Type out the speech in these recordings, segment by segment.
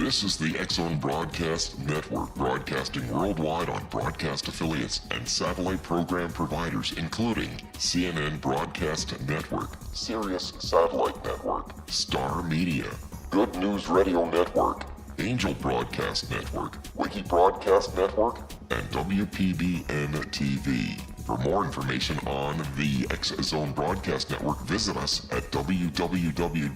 This is the X-Zone Broadcast Network, broadcasting worldwide on broadcast affiliates and satellite program providers, including CNN Broadcast Network, Sirius Satellite Network, Star Media, Good News Radio Network, Angel Broadcast Network, Wiki Broadcast Network, and WPBN TV. For more information on the X-Zone Broadcast Network, visit us at www.xzbn.net.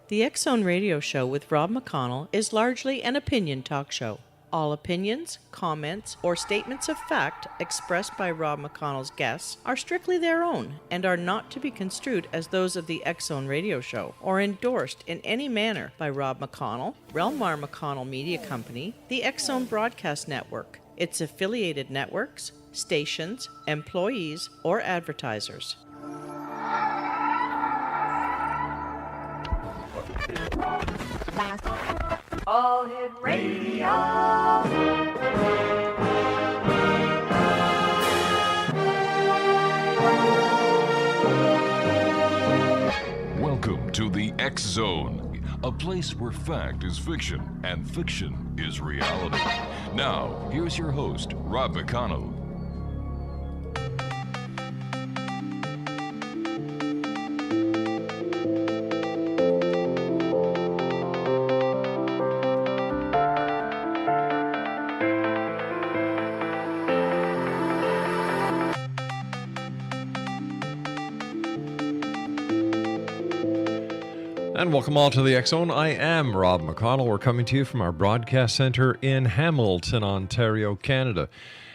The X-Zone Radio Show with Rob McConnell is largely an opinion talk show. All opinions, comments, or statements of fact expressed by Rob McConnell's guests are strictly their own and are not to be construed as those of the X-Zone Radio Show or endorsed in any manner by Rob McConnell, rel-mar McConnell Media Company, the X-Zone Broadcast Network, its affiliated networks, stations, employees, or advertisers. All Hit Radio. Welcome to the X-Zone, a place where fact is fiction and fiction is reality. Now, here's your host, Rob McConnell. And welcome all to the X-Zone. I am Rob McConnell. We're coming to you from our broadcast center in Hamilton, Ontario, Canada.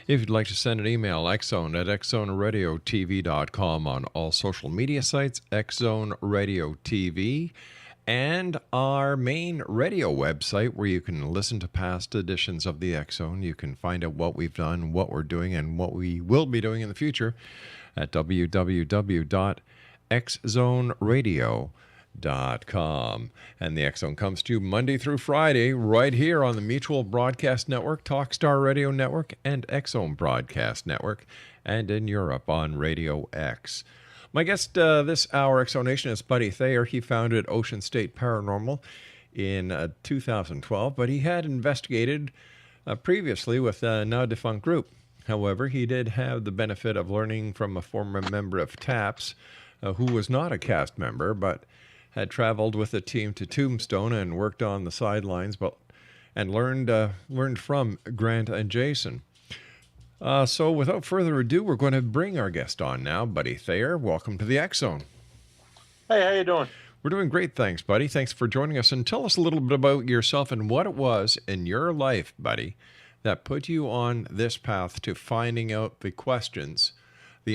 If you'd like to send an email, xzone at xzoneradiotv.com, on all social media sites, X-Zone Radio TV, and our main radio website where you can listen to past editions of the X-Zone. You can find out what we've done, what we're doing, and what we will be doing in the future at www.xzoneradio.com. And the X-Zone comes to you Monday through Friday right here on the Mutual Broadcast Network, Talkstar Radio Network, and X-Zone Broadcast Network, and in Europe on Radio X. My guest this hour, X-Zonation, is Buddy Thayer. He founded Ocean State Paranormal in 2012, but he had investigated previously with a now defunct group. However, he did have the benefit of learning from a former member of TAPS, who was not a cast member, but had traveled with the team to Tombstone and worked on the sidelines, and learned from Grant and Jason. So without further ado, we're going to bring our guest on now, Buddy Thayer. Welcome to the X-Zone. Hey, how you doing? We're doing great, thanks, Buddy. Thanks for joining us. And tell us a little bit about yourself and what it was in your life, Buddy, that put you on this path to finding out the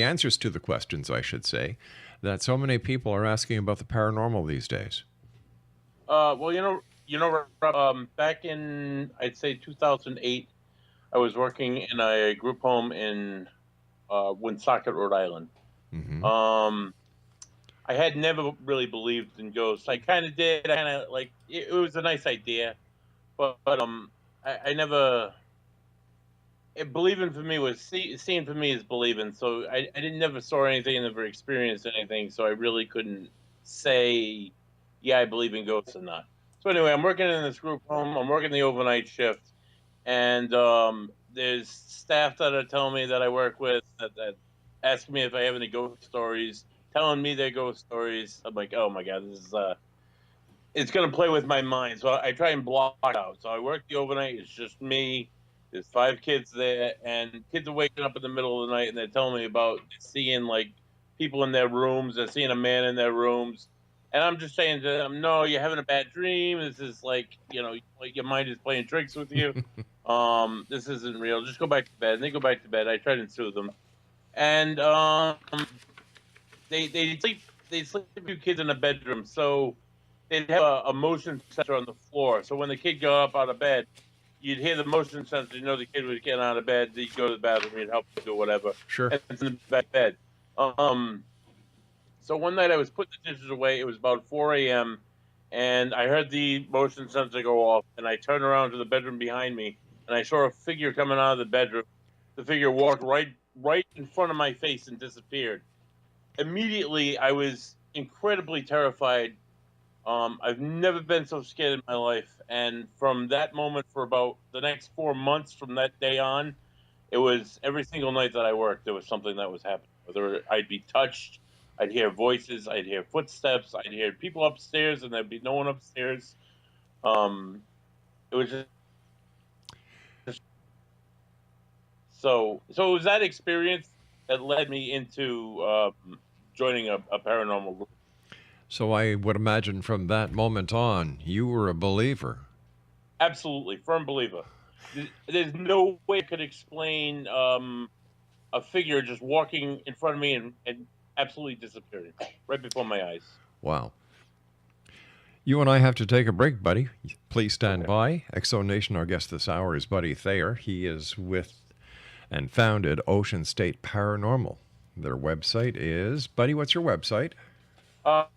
answers to the questions, I should say, that so many people are asking about the paranormal these days. Well, Rob, back in, I'd say 2008, I was working in a group home in Woonsocket, Rhode Island. Mm-hmm. I had never really believed in ghosts. I kind of did. I kind of like it was a nice idea, but I never. Believing for me was seeing for me is believing. So I never saw anything, never experienced anything. So I really couldn't say, yeah, I believe in ghosts or not. So anyway, I'm working in this group home. I'm working the overnight shift, and there's staff that are telling me that I work with that ask me if I have any ghost stories, telling me their ghost stories. I'm like, oh my god, this is it's gonna play with my mind. So I try and block it out. So I work the overnight. It's just me. There's 5 kids there, and kids are waking up in the middle of the night, and they're telling me about seeing, like, people in their rooms. They're seeing a man in their rooms. And I'm just saying to them, no, you're having a bad dream. This is like, like your mind is playing tricks with you. This isn't real. Just go back to bed. And they go back to bed. I try to soothe them. And they sleep 2 kids in a bedroom. So they'd have a motion sensor on the floor. So when the kid got up out of bed, you'd hear the motion sensor, the kid was getting out of bed, you'd go to the bathroom, you'd help him do whatever. Sure. And it's in the back bed. So one night I was putting the dishes away, it was about 4 a.m., and I heard the motion sensor go off, and I turned around to the bedroom behind me, and I saw a figure coming out of the bedroom. The figure walked right right in front of my face and disappeared. Immediately, I was incredibly terrified. I've never been so scared in my life. And from that moment, for about the next 4 months from that day on, it was every single night that I worked, there was something that was happening. Whether I'd be touched, I'd hear voices, I'd hear footsteps, I'd hear people upstairs, and there'd be no one upstairs. It was just so it was that experience that led me into joining a paranormal group. So I would imagine from that moment on, you were a believer. Absolutely, firm believer. There's no way I could explain a figure just walking in front of me and absolutely disappearing right before my eyes. Wow. You and I have to take a break, buddy. Please stand by. Exo Nation, our guest this hour is Buddy Thayer. He is with and founded Ocean State Paranormal. Their website is... Buddy, what's your website? The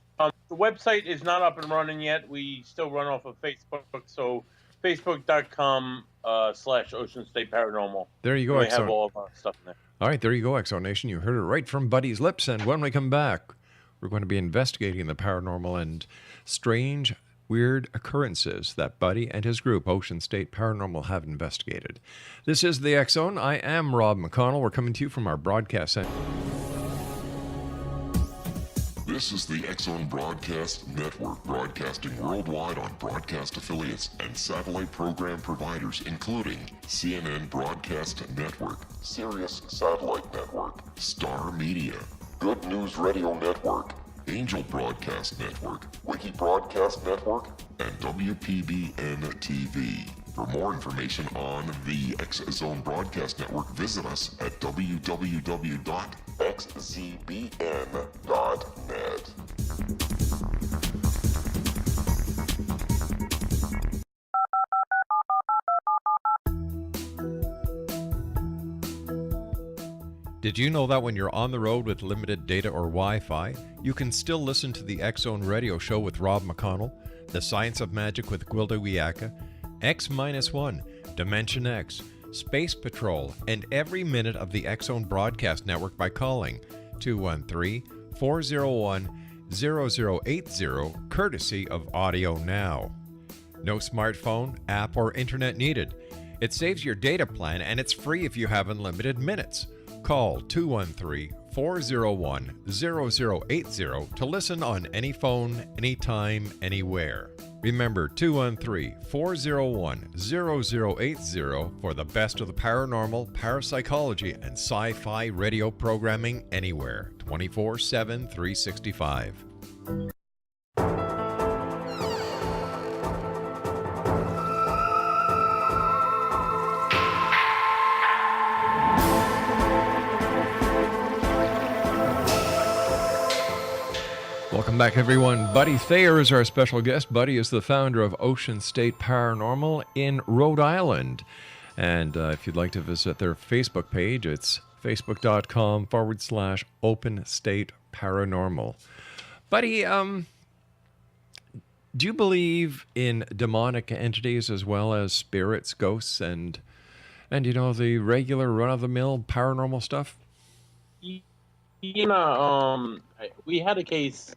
website is not up and running yet. We still run off of Facebook, so facebook.com/Ocean State Paranormal. There you go, We Exo. have all of our stuff in there. All right, there you go, Exo Nation. You heard it right from Buddy's lips. And when we come back, we're going to be investigating the paranormal and strange, weird occurrences that Buddy and his group, Ocean State Paranormal, have investigated. This is the X Zone. I am Rob McConnell. We're coming to you from our broadcast center. This is the X Zone Broadcast Network, broadcasting worldwide on broadcast affiliates and satellite program providers, including CNN Broadcast Network, Sirius Satellite Network, Star Media, Good News Radio Network, Angel Broadcast Network, Wiki Broadcast Network, and WPBN TV. For more information on the X Zone Broadcast Network, visit us at www.xzbn.net. Did you know that when you're on the road with limited data or Wi-Fi, you can still listen to the X Zone Radio Show with Rob McConnell, The Science of Magic with Gwilda Wiyaka, X-1, Dimension X, Space Patrol, and every minute of the X Zone Broadcast Network by calling 213-401-0080, courtesy of Audio Now. No smartphone, app, or internet needed. It saves your data plan and it's free if you have unlimited minutes. Call 213-401-0080 to listen on any phone, anytime, anywhere. Remember 213-401-0080 for the best of the paranormal, parapsychology, and sci-fi radio programming anywhere, 24/7, 365. Welcome back, everyone. Buddy Thayer is our special guest. Buddy is the founder of Ocean State Paranormal in Rhode Island. And if you'd like to visit their Facebook page, it's facebook.com/Open State Paranormal. Buddy, do you believe in demonic entities as well as spirits, ghosts, and you know, the regular run-of-the-mill paranormal stuff? We had a case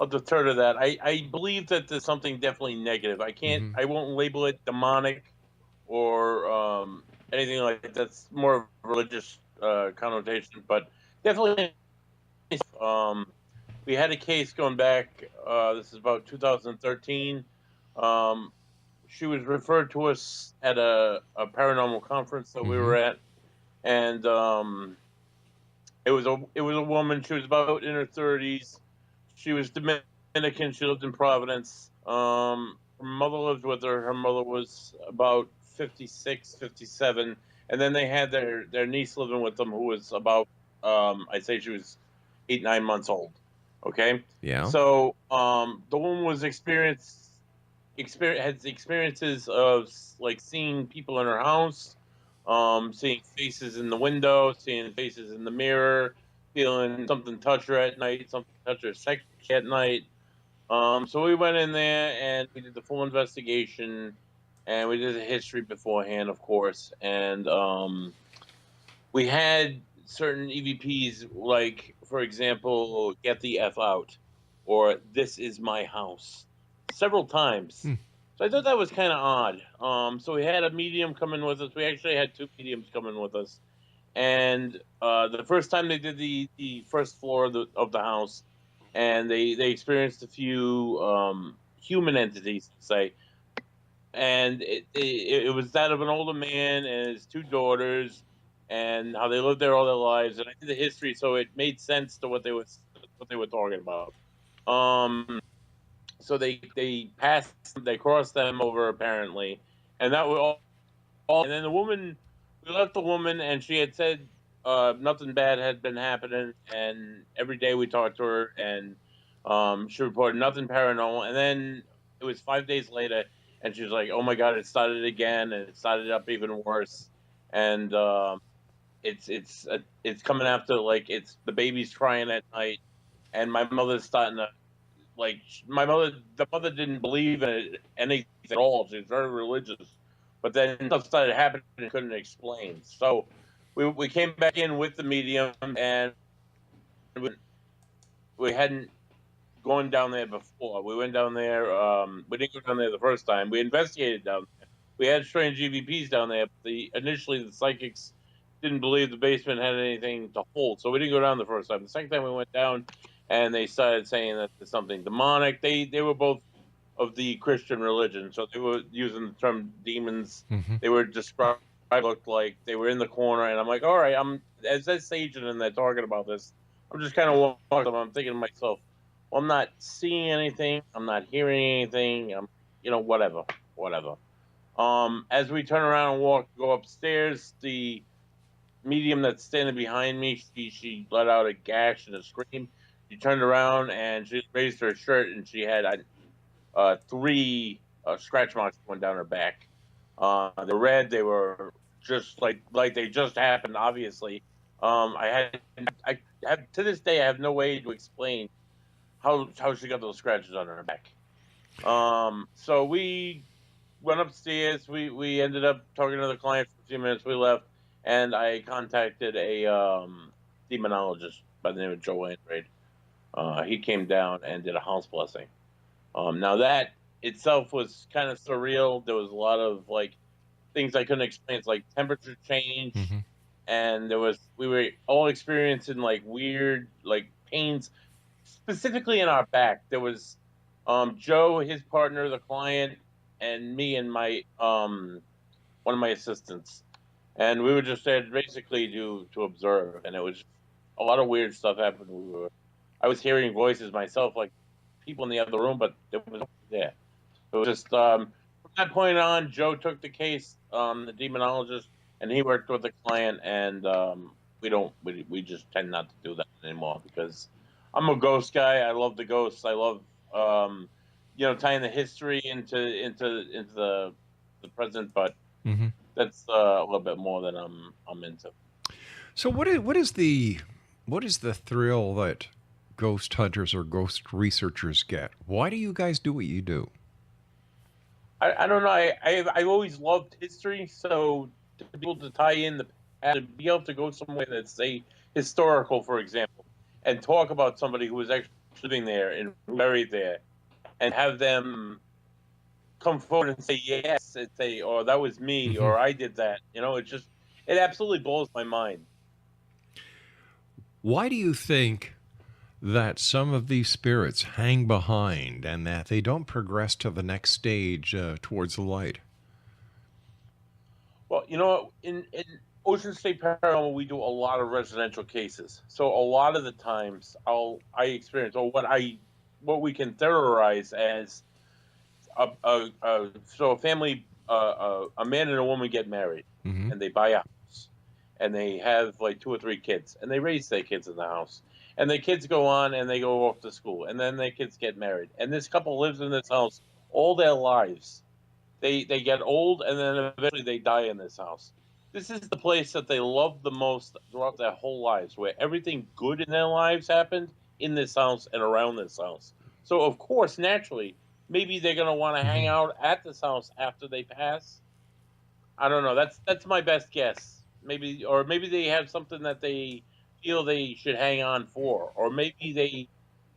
of the third of that. I believe that there's something definitely negative. I can't, I won't label it demonic or anything like that. That's more of a religious connotation, but definitely. We had a case going back, this is about 2013. She was referred to us at a paranormal conference that we were at, and it was a woman. She was about in her 30s. She was Dominican. She lived in Providence. Her mother lived with her. Her mother was about 56, 57. And then they had their niece living with them, who was about, I'd say she was 8, 9 months old. Okay? Yeah. So the woman was had experiences of, like, seeing people in her house, seeing faces in the window, seeing faces in the mirror, feeling something touch her at night, something touch her sex at night. So we went in there and we did the full investigation, and we did a history beforehand, of course. And we had certain EVPs, like, for example, "Get the F out," or "This is my house," several times. So I thought that was kind of odd. So we had a medium come in with us. We actually had 2 mediums come in with us. And the first time they did the first floor of the house, and they experienced a few human entities, say. And it was that of an older man and his 2 daughters, and how they lived there all their lives. And I did the history, so it made sense to what they were talking about. So they crossed them over apparently, and that was all. And then we left the woman, and she had said nothing bad had been happening, and every day we talked to her, and she reported nothing paranormal. And then it was 5 days later, and she was like, "Oh my God, it started again, and it started up even worse." And it's coming after, like, it's the baby's crying at night, and my mother's starting to, like, the mother didn't believe in it, anything at all. She was very religious, but then stuff started happening and couldn't explain. So we came back in with the medium, and we hadn't gone down there before. We went down there. We didn't go down there the first time. We investigated down there. We had strange EVPs down there. But initially the psychics didn't believe the basement had anything to hold, so we didn't go down the first time. The second time we went down, and they started saying that there's something demonic. They were both of the Christian religion, so they were using the term demons. They were described, looked like they were in the corner, and I'm like, all right, as they're saging and they're talking about this, I'm just kind of walking. I'm thinking to myself, well, I'm not seeing anything, I'm not hearing anything, whatever. As we turn around and go upstairs, the medium that's standing behind me, she let out a gash and a scream. She turned around and she raised her shirt, and she had 3 scratch marks going down her back. They were red. They were just like they just happened. Obviously, I have to this day I have no way to explain how she got those scratches on her back. So we went upstairs. We ended up talking to the client for a few minutes. We left, and I contacted a demonologist by the name of Joe Andrade. He came down and did a house blessing. Now that itself was kind of surreal. There was a lot of, like, things I couldn't explain. It's like temperature change, and we were all experiencing, like, weird, like, pains, specifically in our back. There was Joe, his partner, the client, and me and my one of my assistants, and we were just there basically to observe. And it was a lot of weird stuff happened. I was hearing voices myself, like people in the other room, but there was nobody there. It was just from that point on, Joe took the case, the demonologist, and he worked with the client. And we just tend not to do that anymore, because I'm a ghost guy. I love the ghosts. I love tying the history into the present, but that's a little bit more than I'm into. So what is the thrill that ghost hunters or ghost researchers get? Why do you guys do what you do? I don't know. I've always loved history, so to be able to tie in to be able to go somewhere that's, say, historical, for example, and talk about somebody who was actually living there and buried there, and have them come forward and say yes, or that was me, or I did that. It absolutely blows my mind. Why do you think that some of these spirits hang behind and that they don't progress to the next stage towards the light? Well, in Ocean State Paranormal, we do a lot of residential cases. So a lot of the times I experience, or what we can theorize as a family, a man and a woman get married, and they buy a house, and they have like 2 or 3 kids, and they raise their kids in the house, and their kids go on and they go off to school, and then their kids get married, and this couple lives in this house all their lives. They get old, and then eventually they die in this house. This is the place that they love the most throughout their whole lives, where everything good in their lives happened in this house and around this house. So, of course, naturally, maybe they're going to want to hang out at this house after they pass. I don't know. That's my best guess. maybe, or maybe they have something that they feel they should hang on for, or maybe they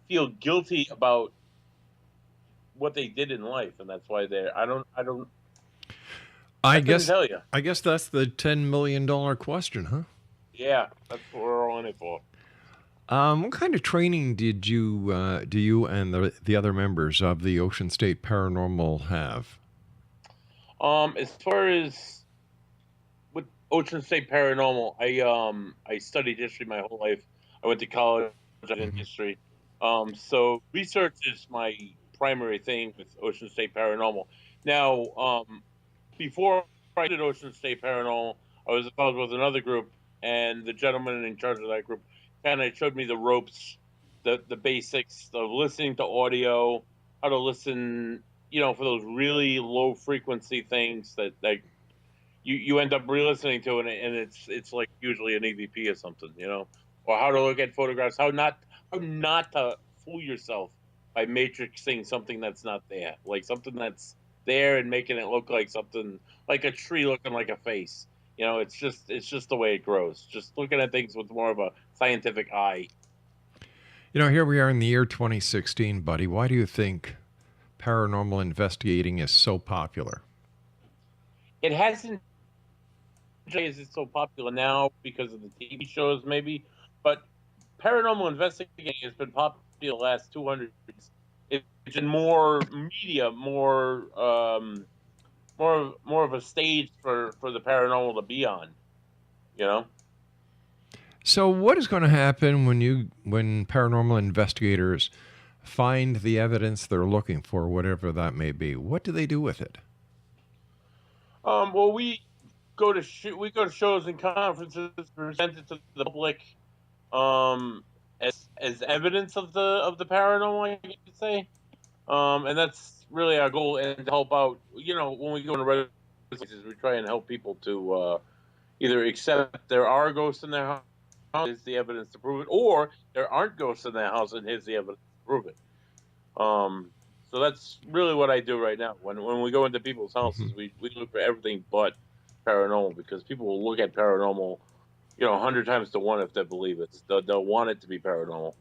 feel guilty about what they did in life, and that's why they're. I couldn't tell you. I guess that's the $10 million question, huh? Yeah, that's what we're all in it for. What kind of training did you do you and the other members of the Ocean State Paranormal have? As far as with Ocean State Paranormal, I studied history my whole life. I went to college in history. So research is my primary thing with Ocean State Paranormal. Now, before I did Ocean State Paranormal, I was involved with another group, and the gentleman in charge of that group kind of showed me the ropes, the basics of listening to audio, how to listen, for those really low frequency things that you end up re-listening to, and it's like usually an EVP or something, or how to look at photographs, how not to fool yourself by matrixing something that's not there, like something that's there and making it look like something, like a tree looking like a face. It's just the way it grows. Just looking at things with more of a scientific eye. Here we are in the year 2016, Buddy. Why do you think paranormal investigating is so popular? It hasn't. Is it so popular now because of the TV shows, maybe? But paranormal investigating has been popular the last 200 years. It's in more media, more of a stage for the paranormal to be on, So what is going to happen when paranormal investigators find the evidence they're looking for, whatever that may be? What do they do with it? Well, we go to shows and conferences, present it to the public, as evidence of the paranormal, I could say, and that's really our goal, and to help out. When we go into red places, we try and help people to either accept there are ghosts in their house, is the evidence to prove it, or there aren't ghosts in their house, and here's the evidence to prove it. So that's really what I do right now. When we go into people's houses, we look for everything but paranormal, because people will look at paranormal, 100 times to 1 if they believe it. They'll want it to be paranormal.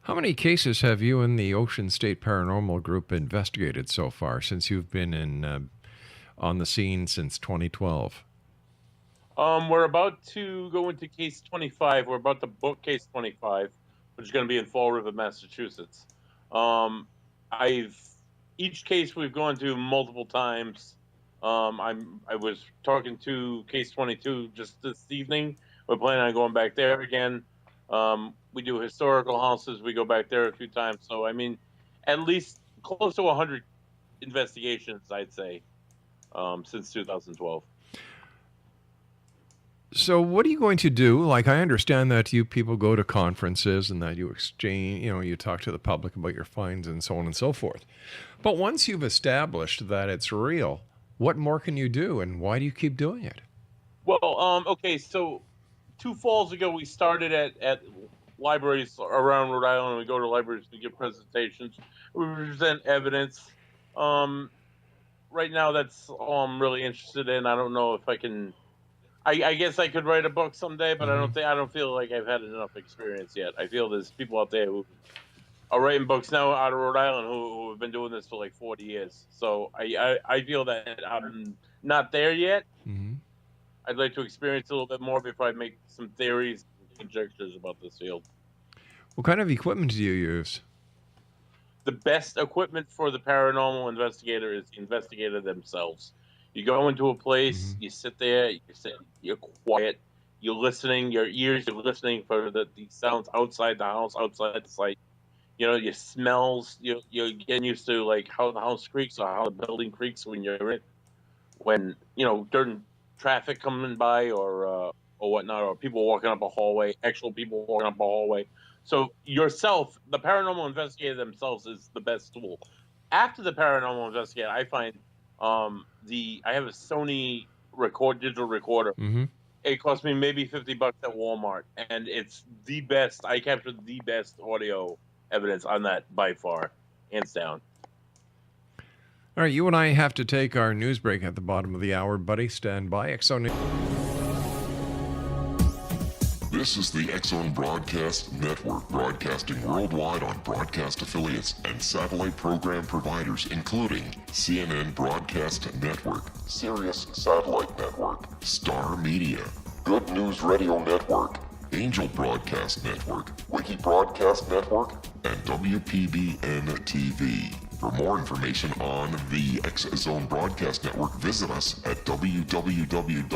How many cases have you and the Ocean State Paranormal Group investigated so far, since you've been on the scene since 2012? We're about to go into case 25. We're about to book case 25, which is going to be in Fall River, Massachusetts. Each case we've gone to multiple times. I was talking to case 22 just this evening. We're planning on going back there again. We do historical houses. We go back there a few times. So, at least close to 100 investigations, I'd say, since 2012. So what are you going to do? Like, I understand that you people go to conferences and that you exchange, you talk to the public about your finds and so on and so forth. But once you've established that it's real, what more can you do, and why do you keep doing it? Well, okay, so 2 falls ago, we started at libraries around Rhode Island, and we go to libraries to give presentations. We present evidence. Right now, that's all I'm really interested in. I don't know if I can. I guess I could write a book someday, but I don't feel like I've had enough experience yet. I feel there's people out there who are writing books now out of Rhode Island who have been doing this for like 40 years. So I feel that I'm not there yet. Mm-hmm. I'd like to experience a little bit more before I make some theories and conjectures about this field. What kind of equipment do you use? The best equipment for the paranormal investigator is the investigator themselves. You go into a place, you sit there, you're quiet, you're listening, your ears, you're listening for the sounds outside the house, outside the site. Your smells, you're getting used to like how the house creaks or how the building creaks when you're in it. When, during traffic coming by or whatnot, or people walking up a hallway, actual people walking up a hallway. So yourself, the paranormal investigator themselves is the best tool. After the paranormal investigator, I find I have a Sony digital recorder. Mm-hmm. It cost me maybe $50 at Walmart, and it's the best. I captured the best audio evidence on that by far, hands down. All right, you and I have to take our news break at the bottom of the hour, Buddy. Stand by. XO News. This is the X-Zone Broadcast Network, broadcasting worldwide on broadcast affiliates and satellite program providers, including CNN Broadcast Network, Sirius Satellite Network, Star Media, Good News Radio Network, Angel Broadcast Network, Wiki Broadcast Network, and WPBN TV. For more information on the X-Zone Broadcast Network, visit us at www.xzbn.net.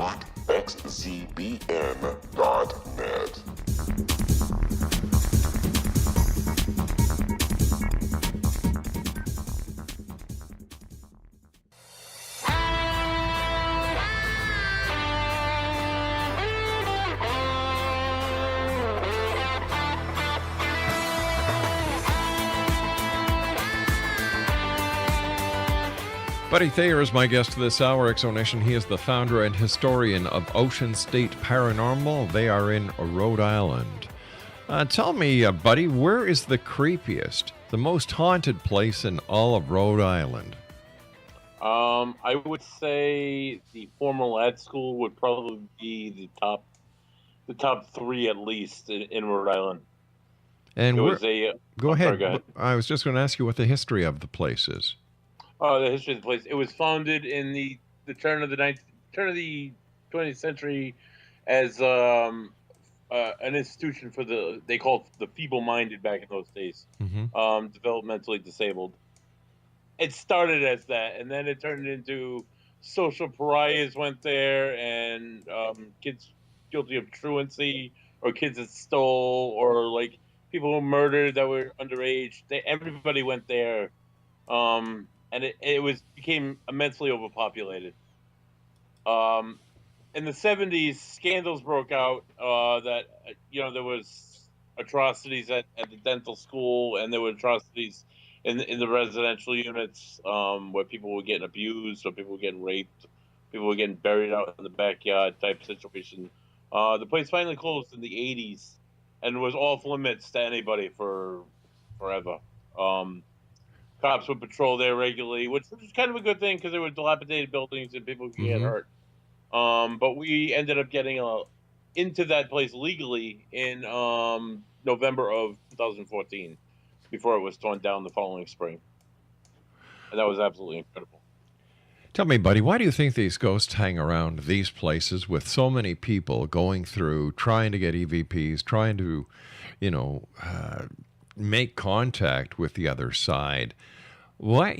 Buddy Thayer is my guest this hour, Exonation. He is the founder and historian of Ocean State Paranormal. They are in Rhode Island. Tell me, Buddy, where is the creepiest, the most haunted place in all of Rhode Island? I would say the former lad school would probably be the top three at least in Rhode Island. And It where, was a go I'm ahead. sorry, go ahead. I was just going to ask you what the history of the place is. Oh, the history of the place. It was founded in the turn of the 20th century as an institution for they called the feeble-minded back in those days, developmentally disabled. It started as that, and then it turned into social pariahs went there, and kids guilty of truancy, or kids that stole, or like people who murdered that were underage. Everybody went there. And it became immensely overpopulated. In the 70s, scandals broke out that there was atrocities at the dental school, and there were atrocities in the residential units where people were getting abused, or people were getting raped, people were getting buried out in the backyard type situation. The place finally closed in the 80s, and was off limits to anybody for forever. Cops would patrol there regularly, which was kind of a good thing because they were dilapidated buildings and people could get hurt. But we ended up getting into that place legally in November of 2014, before it was torn down the following spring. And that was absolutely incredible. Tell me, Buddy, why do you think these ghosts hang around these places with so many people going through, trying to get EVPs, trying to, make contact with the other side? Why,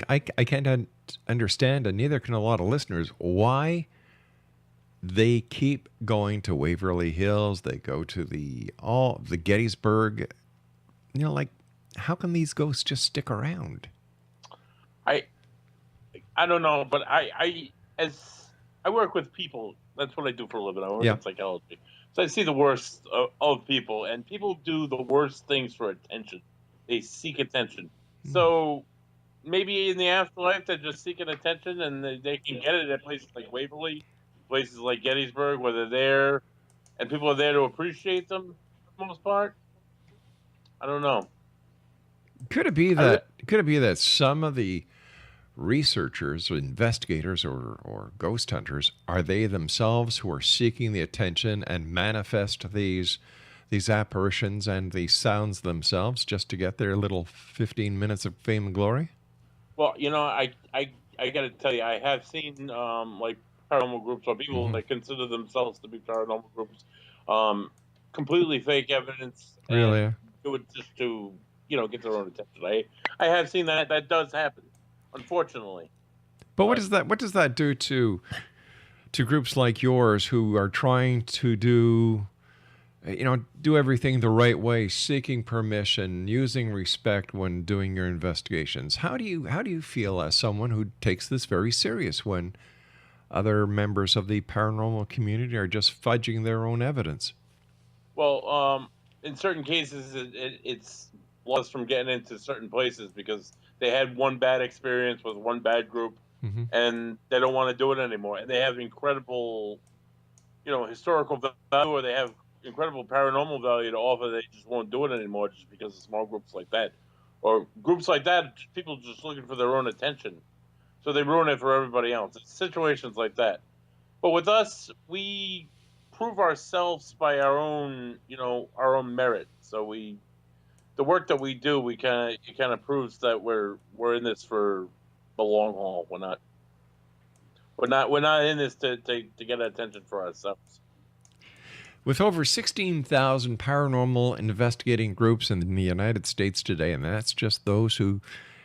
I can't understand, and neither can a lot of listeners, why they keep going to Waverly Hills, they go to the Gettysburg. How can these ghosts just stick around? I don't know, but I work with people. That's what I do for a living. I work in psychology. So I see the worst of people, and people do the worst things for attention. They seek attention. So maybe in the afterlife, they're just seeking attention, and they can get it at places like Waverly, places like Gettysburg, where they're there, and people are there to appreciate them for the most part. I don't know. Could it be that some of the researchers, investigators, or ghost hunters, are they themselves who are seeking the attention and manifest these apparitions and these sounds themselves just to get their little 15 minutes of fame and glory? Well, I got to tell you, I have seen like paranormal groups or people that consider themselves to be paranormal groups, completely fake evidence. Really? And do it just to get their own attention. I have seen that. That does happen, unfortunately. But what does that do to groups like yours who are trying to do everything the right way, seeking permission, using respect when doing your investigations? How do you feel as someone who takes this very serious when other members of the paranormal community are just fudging their own evidence? Well, in certain cases, it's laws from getting into certain places because they had one bad experience with one bad group, and they don't want to do it anymore. And they have incredible, historical value, or they have incredible paranormal value to offer. They just won't do it anymore just because of small groups like that, or groups like that. People just looking for their own attention, so they ruin it for everybody else. It's situations like that. But with us, we prove ourselves by our own merit. So the work that we do, it kind of proves that we're in this for the long haul. We're not in this to get attention for ourselves. With over 16,000 paranormal investigating groups in the United States today, and that's just those who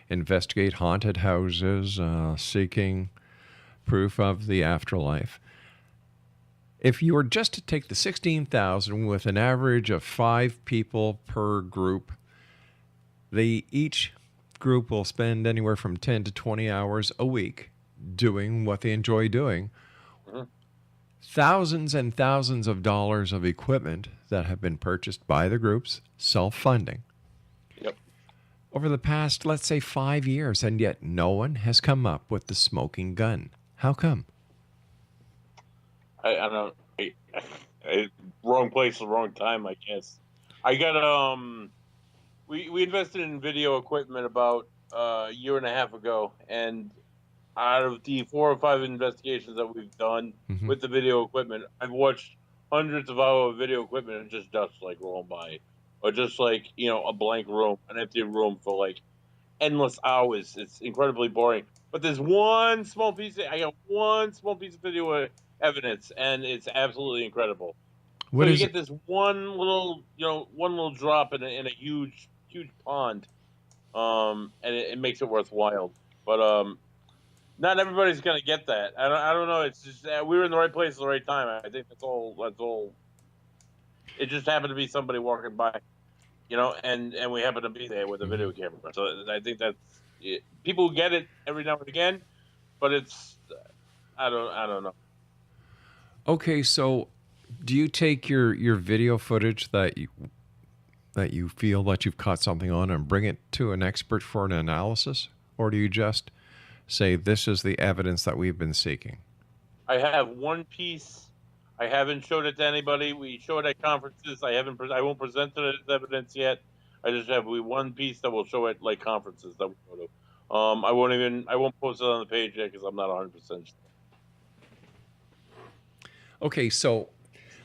investigate haunted houses, seeking proof of the afterlife. If you were just to take the 16,000 with an average of 5 people per group, each group will spend anywhere from 10 to 20 hours a week doing what they enjoy doing. Mm-hmm. Thousands and thousands of dollars of equipment that have been purchased by the groups, self-funding. Yep. Over the past, let's say, 5 years, and yet no one has come up with the smoking gun. How come? I don't know. Wrong place, wrong time, I guess. I got we invested in video equipment about a year and a half ago, and out of the 4 or 5 investigations that we've done with the video equipment, I've watched hundreds of hours of video equipment and just dust like rolling by, or just like a blank room, an empty room for like endless hours. It's incredibly boring. But there's one small piece. I got one small piece of video evidence, and it's absolutely incredible. What so you is get this one little drop in a huge pond, and it makes it worthwhile. But not everybody's gonna get that. I don't know. It's just we were in the right place at the right time. I think that's all. It just happened to be somebody walking by, and we happen to be there with a video camera. So I think that's people get it every now and again, but it's I don't know. Okay, so do you take your video footage that you feel that you've caught something on and bring it to an expert for an analysis, or do you just say this is the evidence that we've been seeking? I have one piece. I haven't showed it to anybody. We show it at conferences. I won't present it as evidence yet. I just have one piece that will show it like conferences that we go to. I won't post it on the page yet because I'm not 100% sure. Okay, so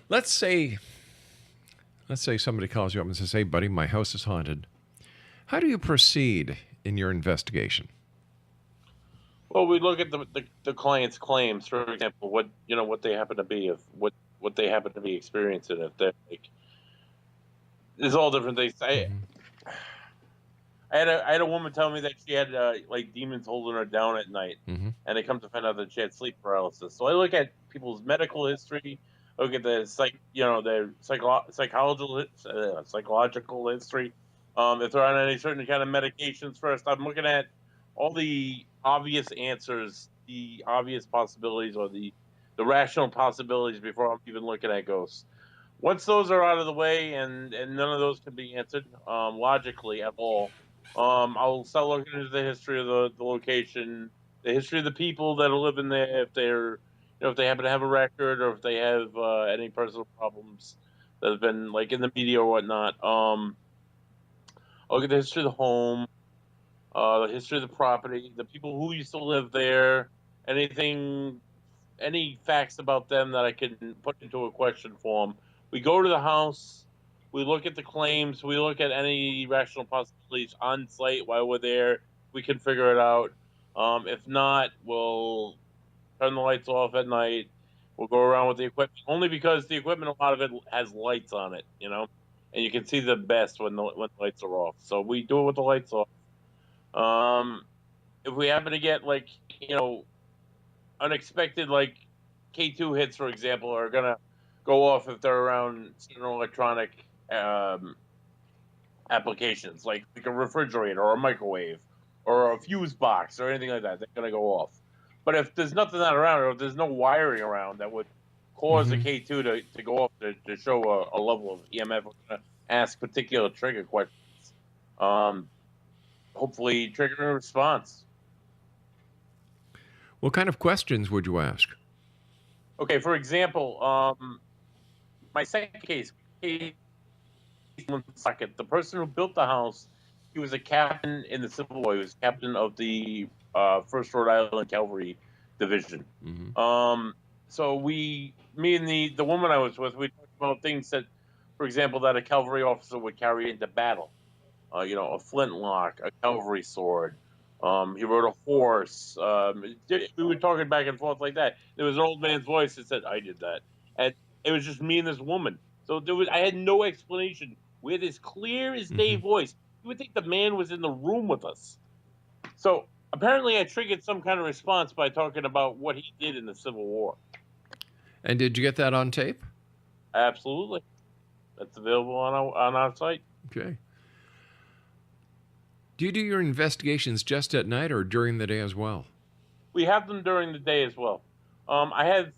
let's say somebody calls you up and says, "Hey, buddy, my house is haunted." How do you proceed in your investigation? Well, we look at the client's claims, for example, what they happen to be, what they happen to be experiencing. If they're like, there's all different things. I had a woman tell me that she had like demons holding her down at night, and they come to find out that she had sleep paralysis. So I look at people's medical history, look at their psychological history. If they're on any certain kind of medications first, I'm looking at all the obvious answers, the obvious possibilities, or the rational possibilities before I'm even looking at ghosts. Once those are out of the way and none of those can be answered logically at all, I'll start looking into the history of the location, the history of the people that are living there, if they're, if they happen to have a record or if they have any personal problems that have been like in the media or whatnot. I'll look at the history of the home, the history of the property, the people who used to live there, any facts about them that I can put into a question form. We go to the house, we look at the claims, we look at any rational possibilities on site while we're there. We can figure it out. If not, we'll turn the lights off at night. We'll go around with the equipment, only because the equipment, a lot of it has lights on it, and you can see the best when the lights are off. So we do it with the lights off. If we happen to get like, unexpected, like K2 hits, for example, are going to go off if they're around certain electronic applications, like a refrigerator or a microwave or a fuse box or anything like that. They're going to go off. But if there's nothing that around, or if there's no wiring around that would cause the K2 to go off to show a level of EMF, we're going to ask particular trigger questions. Hopefully trigger a response. What kind of questions would you ask? Okay, for example, my second case, the person who built the house, he was a captain in the Civil War. He was captain of the 1st Rhode Island Cavalry Division. So me and the woman I was with, we talked about things that, for example, that a cavalry officer would carry into battle. You know, a flintlock, a cavalry sword. He rode a horse. We were talking back and forth like that. There was an old man's voice that said, "I did that," and it was just me and this woman. So I had no explanation. We had this clear as day voice. You would think the man was in the room with us. So apparently, I triggered some kind of response by talking about what he did in the Civil War. And did you get that on tape? Absolutely, that's available on our site. Okay. Do you do your investigations just at night or during the day as well? We have them during the day as well. I've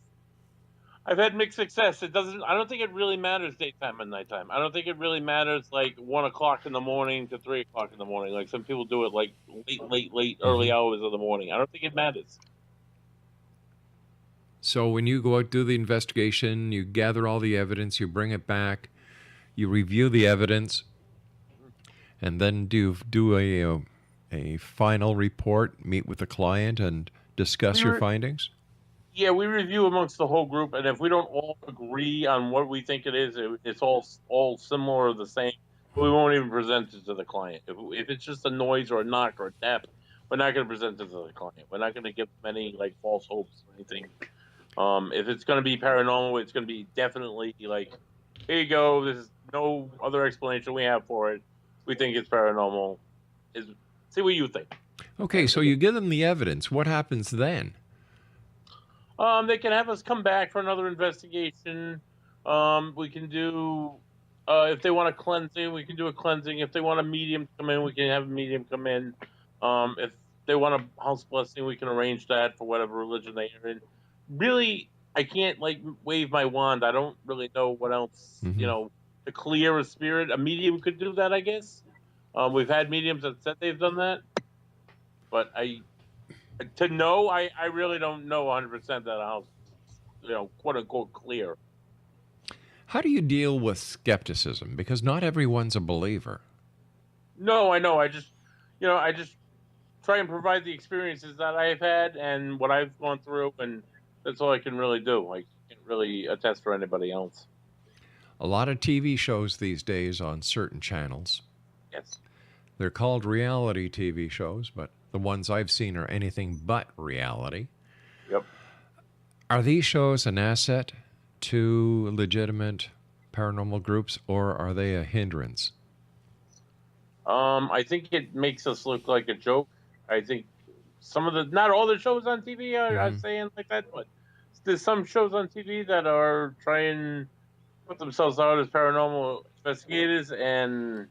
had mixed success. I don't think it really matters daytime and nighttime. I don't think it really matters like 1 o'clock in the morning to 3 o'clock in the morning. Like some people do it like late, early hours of the morning. I don't think it matters. So when you go out, do the investigation, you gather all the evidence, you bring it back, you review the evidence, and then do a final report, meet with the client, and discuss your findings? Yeah, we review amongst the whole group, and if we don't all agree on what we think it is, it's all similar or the same, we won't even present it to the client. If it's just a noise or a knock or a tap, we're not going to present it to the client. We're not going to give them any like false hopes or anything. If it's going to be paranormal, it's going to be definitely like, here you go. There's no other explanation we have for it. We think it's paranormal. See what you think. Okay, so you give them the evidence. What happens then? They can have us come back for another investigation. We can do, if they want a cleansing, we can do a cleansing. If they want a medium to come in, we can have a medium come in. If they want a house blessing, we can arrange that for whatever religion they are in. Really, I can't like wave my wand. I don't really know what else, to clear a spirit. A medium could do that, I guess. We've had mediums that said they've done that, but I really don't know 100% that a house, quote unquote, clear. How do you deal with skepticism? Because not everyone's a believer. No, I know. I just try and provide the experiences that I've had and what I've gone through, and that's all I can really do. I can't really attest for anybody else. A lot of TV shows these days on certain channels. Yes. They're called reality TV shows, but the ones I've seen are anything but reality. Yep. Are these shows an asset to legitimate paranormal groups, or are they a hindrance? I think it makes us look like a joke. I think not all the shows on TV are saying like that, but there's some shows on TV that are trying to put themselves out as paranormal investigators, and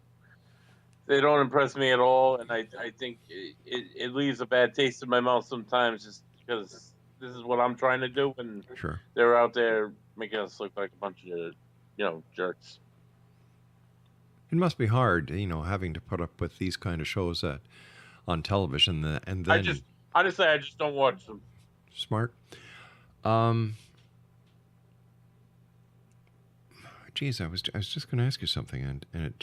they don't impress me at all. And I think it leaves a bad taste in my mouth sometimes, just because this is what I'm trying to do, and they're out there making us look like a bunch of, jerks. It must be hard, having to put up with these kind of shows on television, and then I just don't watch them. Smart. Geez, I was just going to ask you something, and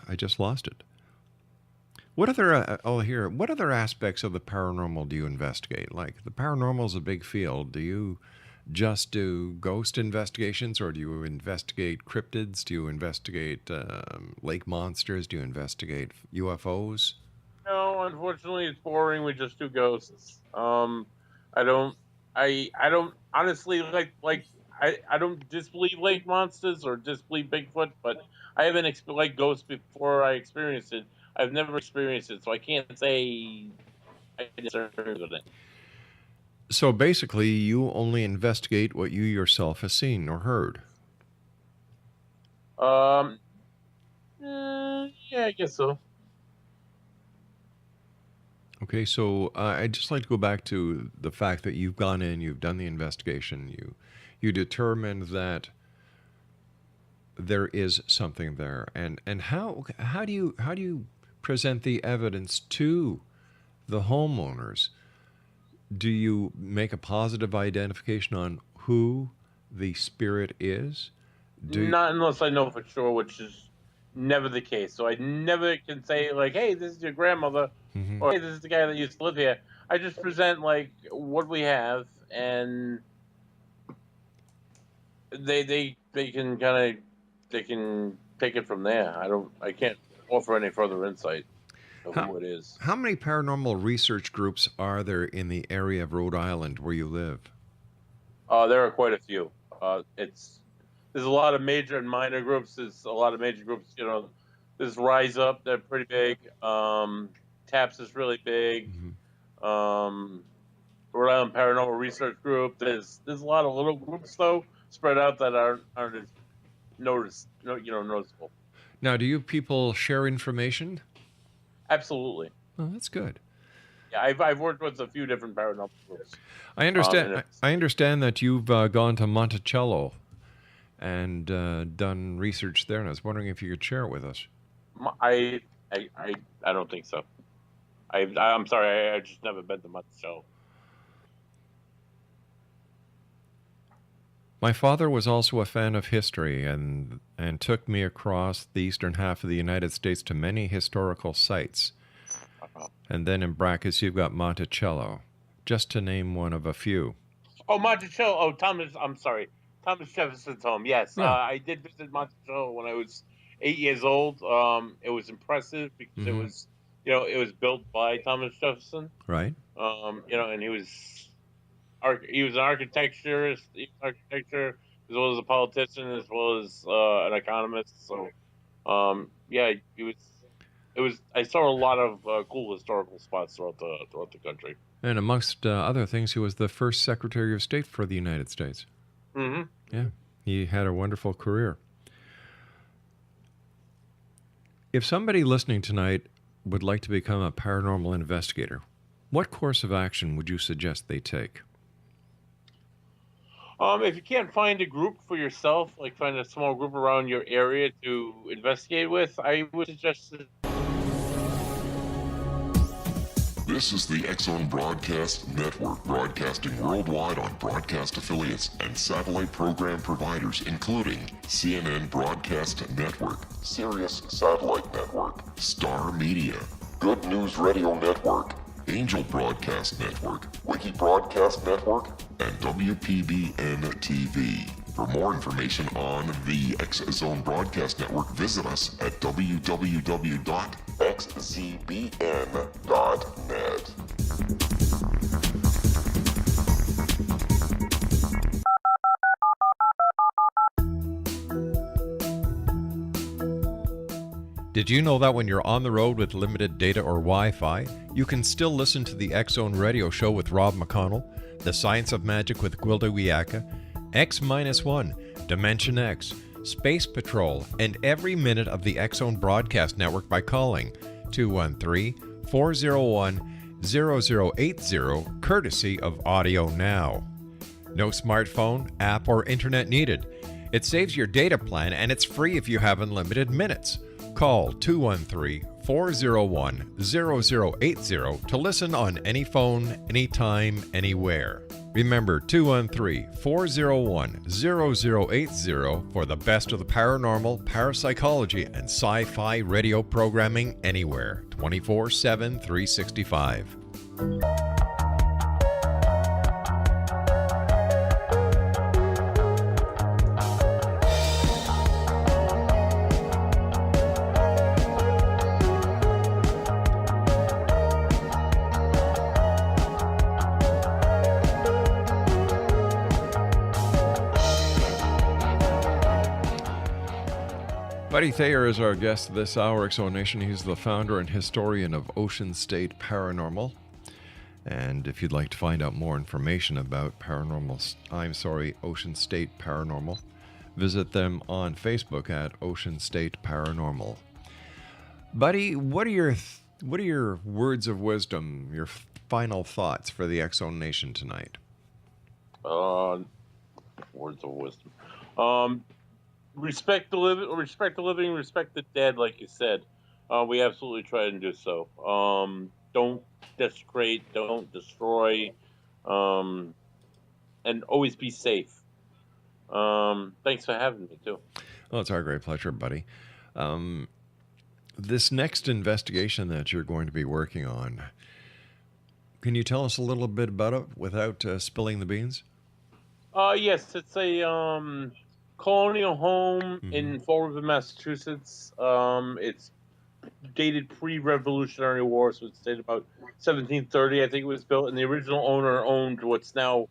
I just lost it. What other aspects of the paranormal do you investigate? Like, the paranormal is a big field. Do you just do ghost investigations, or do you investigate cryptids? Do you investigate lake monsters? Do you investigate UFOs? No, unfortunately, it's boring. We just do ghosts. I don't honestly I don't disbelieve lake monsters or disbelieve Bigfoot, but I haven't like ghosts before I experienced it. I've never experienced it, so I can't say I disagree with it. So basically, you only investigate what you yourself have seen or heard. Yeah, I guess so. Okay, so I'd just like to go back to the fact that you've gone in, you've done the investigation, you determined that there is something there, and how do you present the evidence to the homeowners? Do you make a positive identification on who the spirit is? Not unless I know for sure, which is never the case. So I never can say like, "Hey, this is your grandmother," or "Hey, this is the guy that used to live here." I just present like what we have, and they can they can take it from there. I can't offer any further insight of who it is. How many paranormal research groups are there in the area of Rhode Island where you live? There are quite a few. There's a lot of major and minor groups. There's a lot of major groups. There's Rise Up. They're pretty big. TAPS is really big. Mm-hmm. Rhode Island Paranormal Research Group. There's a lot of little groups though spread out that aren't as noticeable. Now, do you people share information? Absolutely. Oh, that's good. Yeah, I've worked with a few different paranormal groups. I understand. I understand that you've gone to Monticello and done research there, and I was wondering if you could share it with us. I don't think so. I'm sorry. I just never been to Monticello. My father was also a fan of history and took me across the eastern half of the United States to many historical sites. And then in brackets, you've got Monticello, just to name one of a few. Oh, Monticello. Oh, I'm sorry. Thomas Jefferson's home. Yes. Yeah. I did visit Monticello when I was 8 years old. It was impressive because Mm-hmm. it was built by Thomas Jefferson. Right. And he was an architecturist, as well as a politician, as well as an economist. So, he was. I saw a lot of cool historical spots throughout the country. And amongst other things, he was the first Secretary of State for the United States. Mm-hmm. Yeah, he had a wonderful career. If somebody listening tonight would like to become a paranormal investigator, what course of action would you suggest they take? If you can't find a group for yourself, like find a small group around your area to investigate with, I would suggest. This is the X-Zone Broadcast Network, broadcasting worldwide on broadcast affiliates and satellite program providers, including CNN Broadcast Network, Sirius Satellite Network, Star Media, Good News Radio Network, Angel Broadcast Network, Wiki Broadcast Network, and WPBN TV. For more information on the X-Zone Broadcast Network, visit us at www.xzbn.net. Did you know that when you're on the road with limited data or Wi-Fi, you can still listen to the X-Zone Radio Show with Rob McConnell, The Science of Magic with Gwilda Wiyaka, X-1, Dimension X, Space Patrol, and every minute of the X-Zone Broadcast Network by calling 213-401-0080, courtesy of Audio Now. No smartphone, app, or internet needed. It saves your data plan and it's free if you have unlimited minutes. Call 213-401-0080 to listen on any phone, anytime, anywhere. Remember 213-401-0080 for the best of the paranormal, parapsychology, and sci-fi radio programming anywhere, 24/7, 365. Buddy Thayer is our guest this hour, X-Zone Nation. He's the founder and historian of Ocean State Paranormal. And if you'd like to find out more information about Ocean State Paranormal, visit them on Facebook at Ocean State Paranormal. Buddy, what are your words of wisdom, your final thoughts for the X-Zone Nation tonight? Words of wisdom. Respect the living, respect the dead, like you said. We absolutely try and do so. Don't desecrate, don't destroy, and always be safe. Thanks for having me, too. Oh, it's our great pleasure, buddy. This next investigation that you're going to be working on, can you tell us a little bit about it without spilling the beans? Yes, it's a colonial home in Fall River, Massachusetts. It's dated pre-Revolutionary War, so it's dated about 1730. I think it was built, and the original owner owned what's now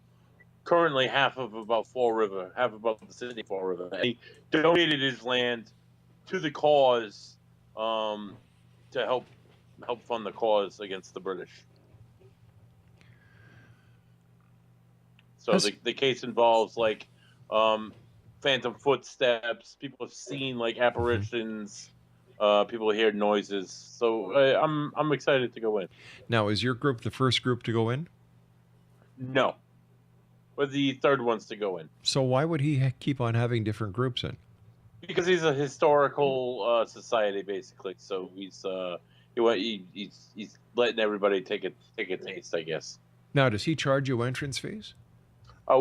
currently half of about Fall River, half about the city of Fall River. And he donated his land to the cause to help fund the cause against the British. So the case involves like phantom footsteps. People have seen like apparitions. People hear noises. So I'm excited to go in. Now, is your group the first group to go in? No, we're the third ones to go in. So why would he keep on having different groups in? Because he's a historical society, basically. So he's letting everybody take a taste, I guess. Now, does he charge you entrance fees?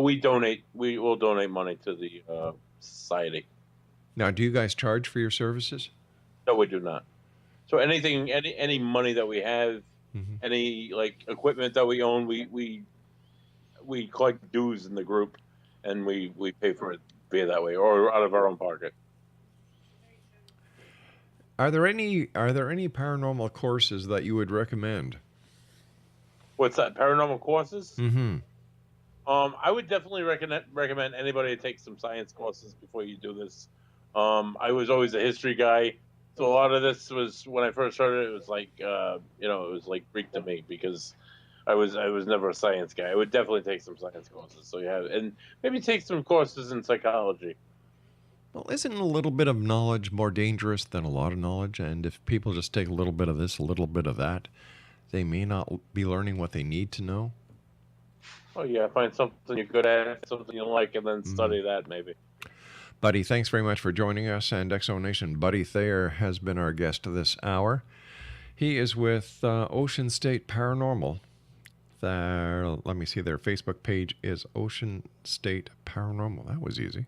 We donate. We will donate money to the society. Now, do you guys charge for your services? No, we do not. So any money that we have, any like equipment that we own, we collect dues in the group, and we pay for it via that way or out of our own pocket. Are there any paranormal courses that you would recommend? What's that? Paranormal courses? Mm-hmm. I would definitely recommend anybody to take some science courses before you do this. I was always a history guy, so a lot of this was when I first started. It was like it was like Greek to me because I was never a science guy. I would definitely take some science courses. So and maybe take some courses in psychology. Well, isn't a little bit of knowledge more dangerous than a lot of knowledge? And if people just take a little bit of this, a little bit of that, they may not be learning what they need to know. Oh yeah, find something you're good at, something you like, and then study that maybe. Buddy, thanks very much for joining us. And Exo Nation, Buddy Thayer has been our guest this hour. He is with Ocean State Paranormal. Let me see, their Facebook page is Ocean State Paranormal. That was easy.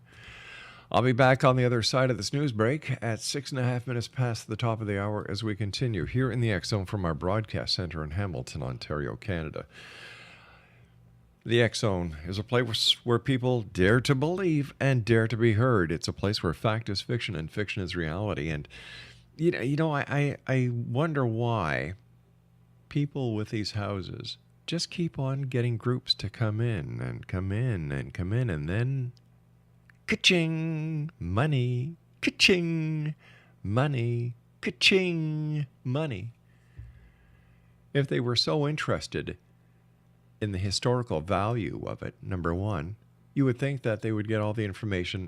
I'll be back on the other side of this news break at 6.5 minutes past the top of the hour as we continue here in the X Zone from our broadcast center in Hamilton, Ontario, Canada. The X Zone is a place where people dare to believe and dare to be heard. It's a place where fact is fiction and fiction is reality. And I wonder why people with these houses just keep on getting groups to come in and come in and come in, and then ka-ching, money, ka-ching, money, ka-ching, money. If they were so interested in the historical value of it, number one, you would think that they would get all the information